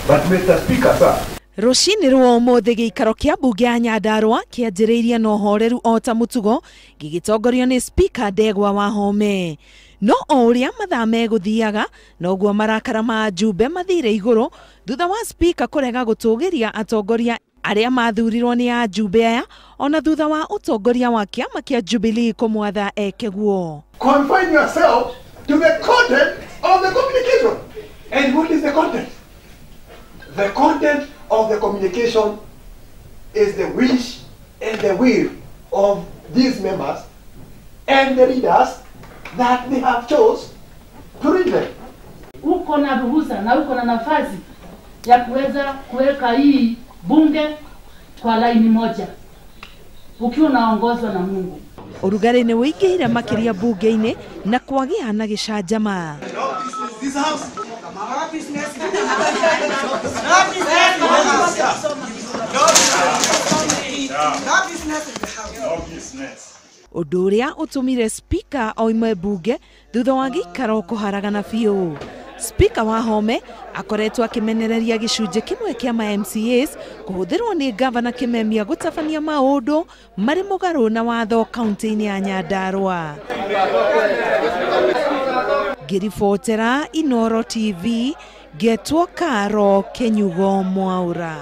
But Mr. Speaker, sir, Ruci-ini rwa umuthi giikaro kia bunge ya Nyandarua kianjiriirie na uhoreru ota mutugo gigitongorio ni Speaker Ndegwa Wahome. No uria mathaa meguthiaga noguo marakara ma ajumbe mathire iguru thutha wa Speaker kurega gutugiria atongoria aria mathurirwo ni ajumbe aya ona thutha wa utongoria wa kiama kia Jubilee kumwatha ekeguo. confine yourself to the content of the communication. And what is the content? The content of the communication is the wish and the will of these members and the leaders that they have chose to read them. Uko na ruhusa na uko na nafasi ya kuweza kuweka hii bunge kwa laini moja ukiwa unaongozwa na Mungu. Urugari ni wingihire makiria bunge-ini na kwagia na gicanjama. Undu uria utumire Speaker oime bunge thutha wa giikaro kuharagana biu. Speaker Wahome akoretwo akimenereria gicunje kimwe kia ma MCAs kuhuthirwo ni governor kimemia gutabania maundu mari mugaru na watho county-ini ya Nyandarua. Ngiribotera Inooro TV, getwo Karo Kenyugo Mwaura.